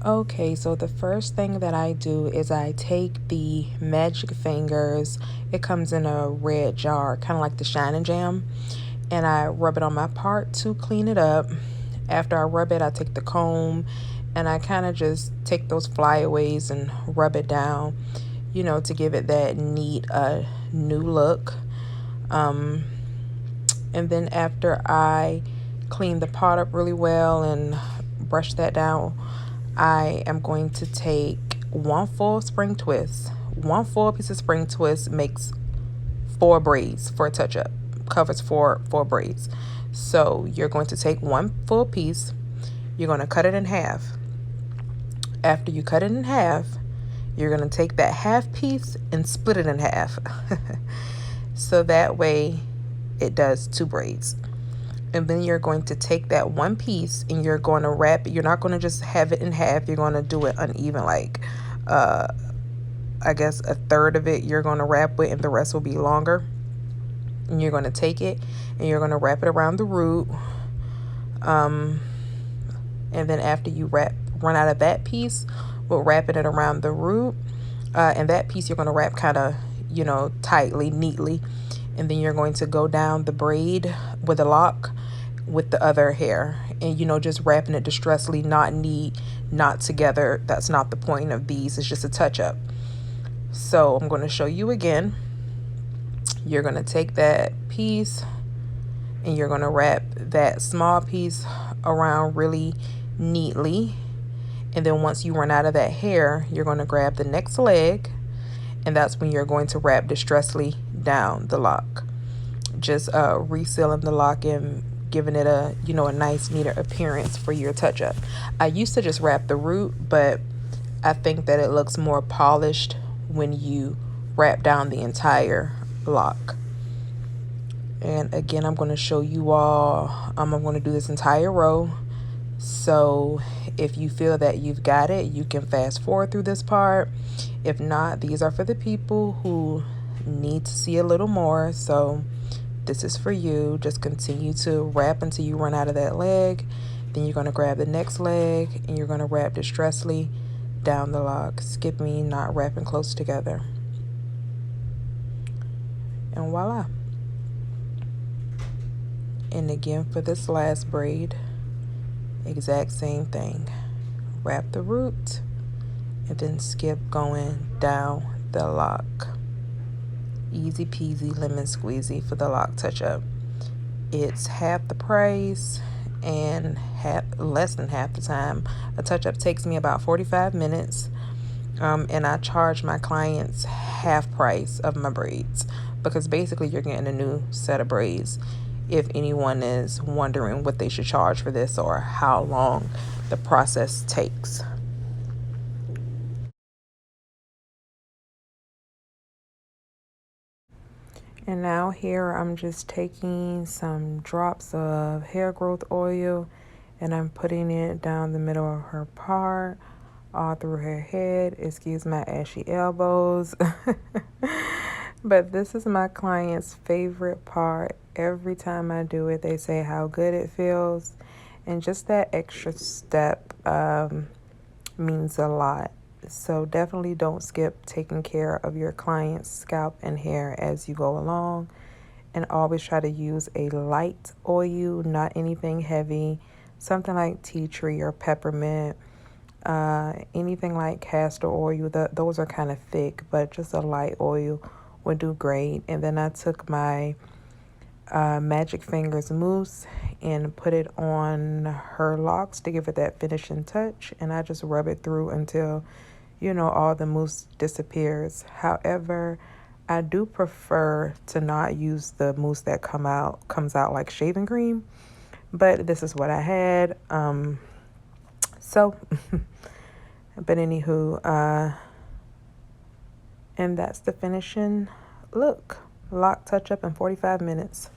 Okay, so the first thing that I do is I take the Magic Fingers. It comes in a red jar, kind of like the Shine and Jam, and I rub it on my part to clean it up. After I rub it, I take the comb and I kind of just take those flyaways and rub it down, to give it that neat new look. Um, and then after I clean the pot up really well and brush that down, I am going to take one full spring twist. One full piece of spring twist makes 4 braids for a touch up, covers four braids. So you're going to take one full piece, you're going to cut it in half. After you cut it in half, you're going to take that half piece and split it in half. So that way it does 2 braids. And then you're going to take that one piece and you're going to wrap it. You're not going to just have it in half. You're going to do it uneven, like I guess a third of it you're going to wrap with and the rest will be longer. And you're going to take it and you're going to wrap it around the root. And then after you run out of that piece, we'll wrap it around the root. And that piece you're going to wrap kind of, tightly, neatly. And then you're going to go down the braid with a lock with the other hair. And, just wrapping it distressly, not neat, not together. That's not the point of these. It's just a touch up. So I'm going to show you again. You're going to take that piece and you're going to wrap that small piece around really neatly. And then once you run out of that hair, you're going to grab the next leg. And that's when you're going to wrap distressly down the lock. Just resealing the lock and giving it a nice, neater appearance for your touch up. I used to just wrap the root, but I think that it looks more polished when you wrap down the entire lock. And again, I'm going to show you all, I'm going to do this entire row. So if you feel that you've got it, you can fast forward through this part. If not, these are for the people who need to see a little more. So this is for you. Just continue to wrap until you run out of that leg. Then you're going to grab the next leg and you're going to wrap distressly down the lock, skipping, not wrapping close together. And voila. And again for this last braid, exact same thing. Wrap the root and then skip going down the lock. Easy peasy lemon squeezy for the lock touch up. It's half the price and less than half the time. A touch up takes me about 45 minutes. And I charge my clients half price of my braids because basically you're getting a new set of braids. If anyone is wondering what they should charge for this or how long the process takes. And now here I'm just taking some drops of hair growth oil and I'm putting it down the middle of her part, all through her head. Excuse my ashy elbows. But this is my client's favorite part. Every time I do it, they say how good it feels. And just that extra step means a lot. So definitely don't skip taking care of your client's scalp and hair as you go along. And always try to use a light oil, not anything heavy. Something like tea tree or peppermint. Anything like castor oil, those are kind of thick, but just a light oil would do great. And then I took my Magic Fingers mousse and put it on her locks to give it that finishing touch. And I just rub it through until, all the mousse disappears. However, I do prefer to not use the mousse that comes out like shaving cream. But this is what I had. So, but anywho, and that's the finishing look. Lock touch up in 45 minutes.